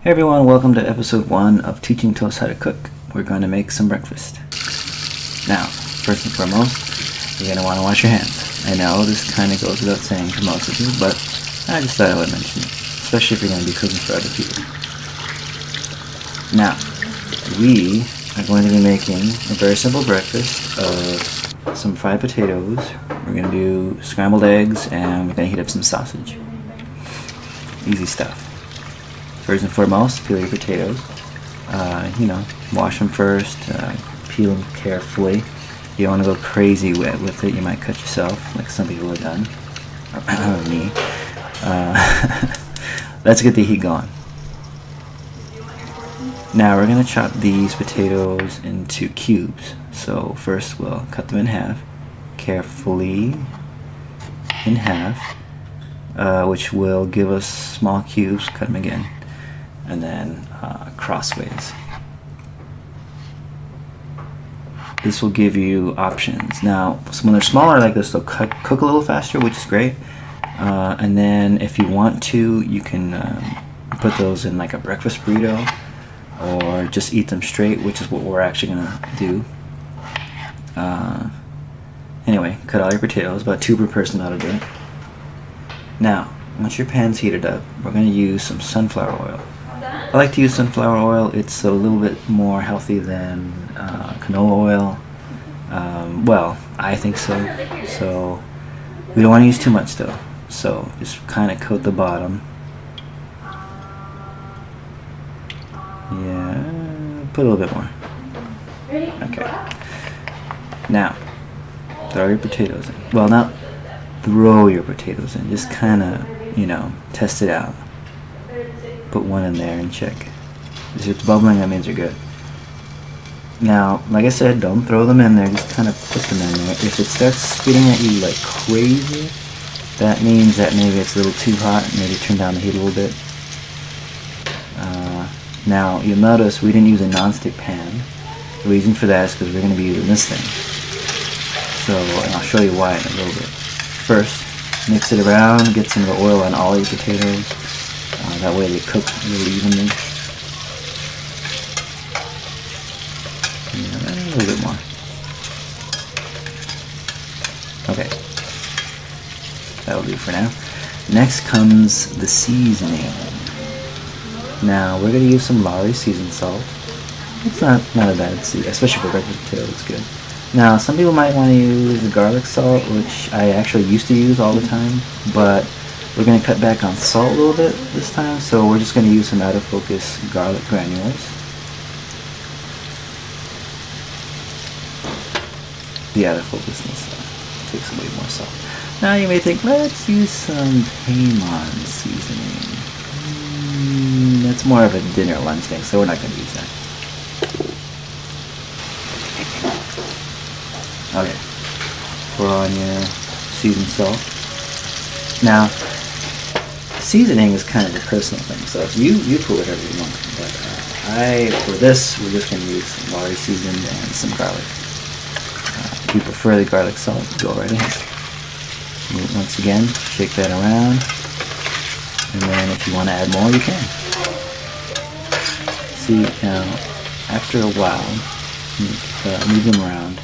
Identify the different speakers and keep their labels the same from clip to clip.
Speaker 1: Hey everyone, welcome to episode 1 of Teaching Toast How to Cook. We're going to make some breakfast. Now, first and foremost, you're going to want to wash your hands. I know this kind of goes without saying for most of you, but I just thought I would mention it, especially if you're going to be cooking for other people. Now, we are going to be making a very simple breakfast of some fried potatoes. We're going to do scrambled eggs, and we're going to heat up some sausage. Easy stuff. First and foremost, peel your potatoes. Wash them first, peel them carefully. You don't want to go crazy with it, you might cut yourself, like some people have done. Or me. Let's get the heat going. Now we're going to chop these potatoes into cubes. So first we'll cut them in half, carefully in half, which will give us small cubes. Cut them again. And then crossways. This will give you options. Now, so when they're smaller like this, they'll cook a little faster, which is great. And then if you want to, you can put those in like a breakfast burrito, or just eat them straight, which is what we're actually gonna do. Anyway, cut all your potatoes, about 2 per person ought to do it. Now, once your pan's heated up, we're gonna use some sunflower oil. I like to use sunflower oil. It's a little bit more healthy than canola oil. Well, I think so. So we don't want to use too much though. So just kind of coat the bottom. Yeah, put a little bit more. Okay. Now, throw your potatoes in. Well, not throw your potatoes in. Just kind of, test it out. Put one in there and check. If it's bubbling, that means you're good. Now, like I said, don't throw them in there, just kind of put them in there. If it starts spitting at you like crazy, that means that maybe it's a little too hot. Maybe turn down the heat a little bit. Now, you'll notice we didn't use a non-stick pan. The reason for that is because we're going to be using this thing. So, and I'll show you why in a little bit. First, mix it around, get some of the oil on all your potatoes. That way they cook really evenly. Yeah, a little bit more. Okay. That'll do for now. Next comes the seasoning. Now, we're going to use some Lawry seasoned salt. It's not a bad seasoning, especially for breakfast potato, it's good. Now, some people might want to use the garlic salt, which I actually used to use all the time, but we're going to cut back on salt a little bit this time, so we're just going to use some out of focus garlic granules. The out of focusness takes away more salt. Now you may think, let's use some Paimon seasoning. That's more of a dinner lunch thing, so we're not going to use that. Okay, pour on your seasoned salt. Now, seasoning is kind of a personal thing, so if you put whatever you want. But for this, we're just going to use some Lawry seasoned and some garlic. If you prefer the garlic salt, go right ahead. Once again, shake that around, and then if you want to add more, you can. See, now, after a while, move them around,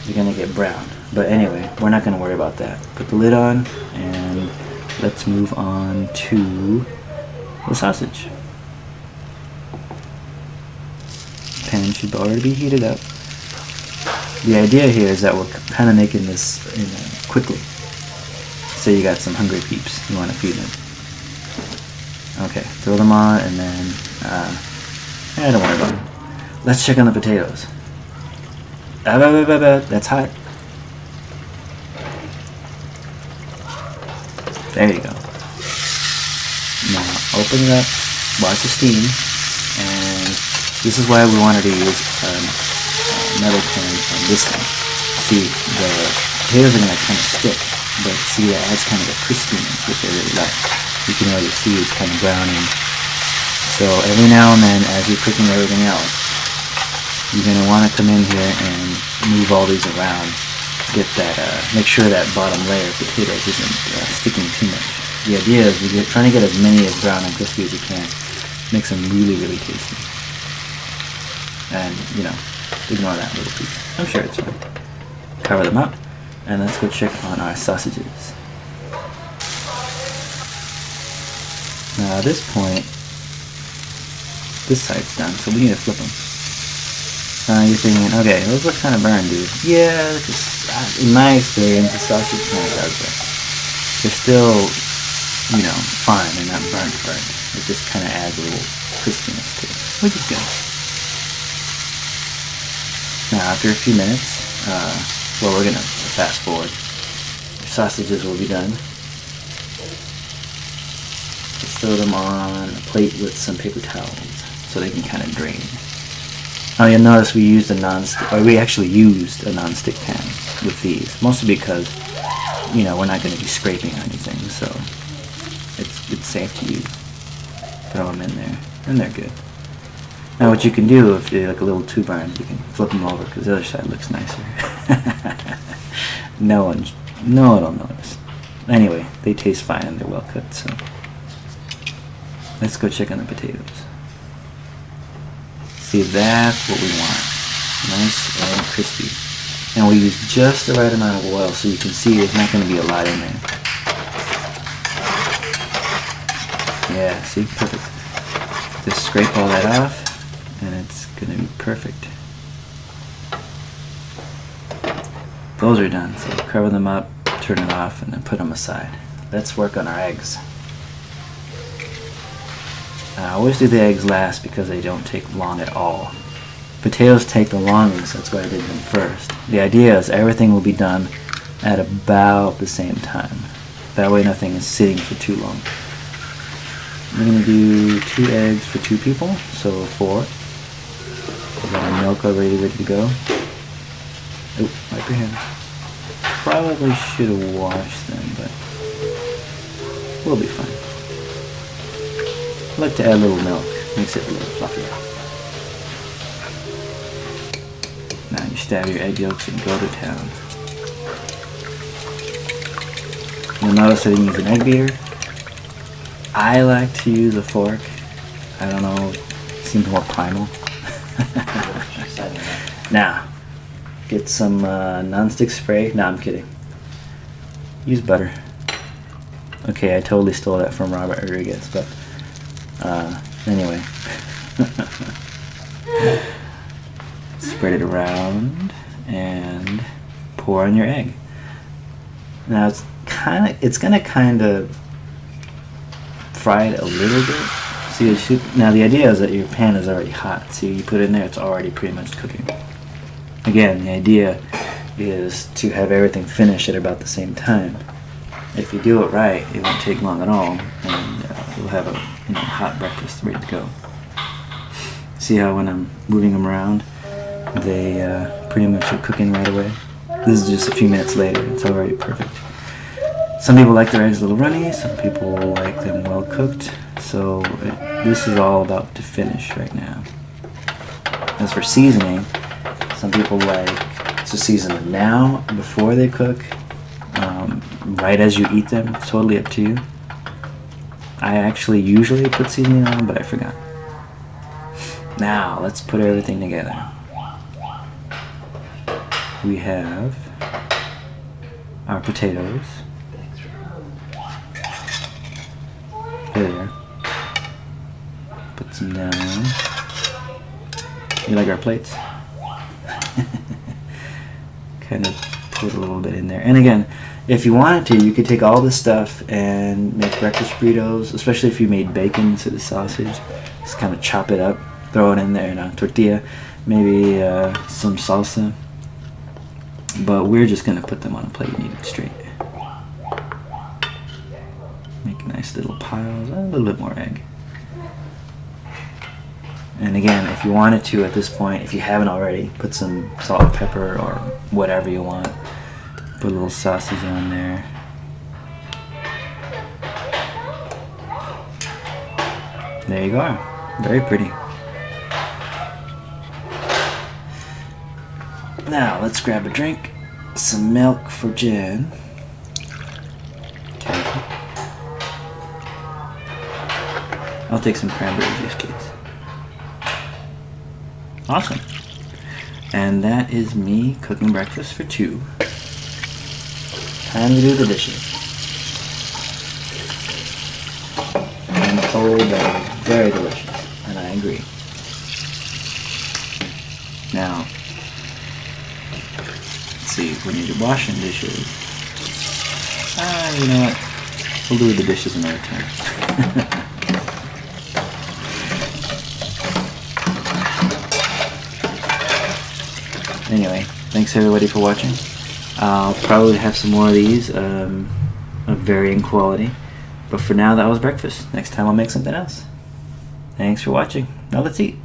Speaker 1: they're going to get brown. But anyway, we're not going to worry about that. Put the lid on, and let's move on to the sausage. Pan should already be heated up. The idea here is that we're kind of making this quickly. So you got some hungry peeps you want to feed them. Okay, throw them on, and then don't worry about it. Let's check on the potatoes. That's hot. There you go. Now open it up, watch the steam, and this is why we wanted to use metal pan on this thing. See, the potatoes are going to kind of stick, but see, it adds kind of a crispiness, which I really like. You can already see it's kind of browning. So every now and then, as you're cooking everything else, you're going to want to come in here and move all these around. Get that, make sure that bottom layer of potatoes isn't sticking too much. The idea is you're trying to get as many as brown and crispy as you can. Makes them really, really tasty. And, you know, ignore that little piece. I'm sure it's fine. Cover them up, and let's go check on our sausages. Now at this point, this side's done, so we need to flip them. You're thinking, okay, those look kind of burned, dude. Yeah, in my experience, the sausage kind of does that. They're still, you know, fine. They're not burnt. It just kind of adds a little crispiness to it, which is good. Now, after a few minutes, well, we're gonna fast forward. Your sausages will be done. Let's throw them on a plate with some paper towels so they can kind of drain. Now you'll notice we used we actually used a non-stick pan with these, mostly because, you know, we're not going to be scraping or anything, so it's safe to use. Throw them in there, and they're good. Now what you can do, if they're like a little too burned, you can flip them over because the other side looks nicer. No one will notice. Anyway, they taste fine and they're well cooked, so let's go check on the potatoes. See, that's what we want. Nice and crispy. And we use just the right amount of oil so you can see there's not going to be a lot in there. Yeah, see? Perfect. Just scrape all that off and it's going to be perfect. Those are done, so cover them up, turn it off, and then put them aside. Let's work on our eggs. I always do the eggs last because they don't take long at all. Potatoes take the longest, that's why I did them first. The idea is everything will be done at about the same time. That way nothing is sitting for too long. We're going to do 2 eggs for 2 people, so 4. We got our milk already ready to go. Oh, wipe your hands. Probably should have washed them, but we'll be fine. I like to add a little milk, makes it a little fluffier. Now you stab your egg yolks and go to town. You'll notice I didn't use an egg beater. I like to use a fork. I don't know, it seems more primal. Now, get some non-stick spray. No, I'm kidding. Use butter. Okay, I totally stole that from Robert Rodriguez, but anyway. Spread it around and pour on your egg. Now it's gonna kind of fry it a little bit. So now the idea is that your pan is already hot, so you put it in there, it's already pretty much cooking. Again, the idea is to have everything finish at about the same time. If you do it right, it won't take long at all, and you'll have a hot breakfast ready to go. See how when I'm moving them around, they pretty much are cooking right away. This is just a few minutes later. It's already perfect. Some people like their eggs a little runny. Some people like them well cooked. So this is all about to finish right now. As for seasoning, some people like to season them now before they cook, right as you eat them. It's totally up to you. I actually usually put seasoning on, but I forgot. Now let's put everything together. We have our potatoes. There. Put some down. You like our plates? Kind of put a little bit in there. And again, if you wanted to, you could take all this stuff and make breakfast burritos, especially if you made bacon instead of sausage. Just kind of chop it up, throw it in there in a tortilla, maybe some salsa. But we're just going to put them on a plate and eat it straight. Make nice little piles, a little bit more egg. And again, if you wanted to at this point, if you haven't already, put some salt and pepper or whatever you want. Put a little sausage on there. There you go. Very pretty. Now let's grab a drink. Some milk for Jen. Okay. I'll take some cranberry juice cakes. Awesome. And that is me cooking breakfast for 2. Time to do the dishes. I'm told that it's very delicious, and I agree. Now, let's see, we need to wash some dishes. You know what? We'll do the dishes another time. Anyway, thanks everybody for watching. I'll probably have some more of these of varying quality. But for now, that was breakfast. Next time I'll make something else. Thanks for watching. Now let's eat.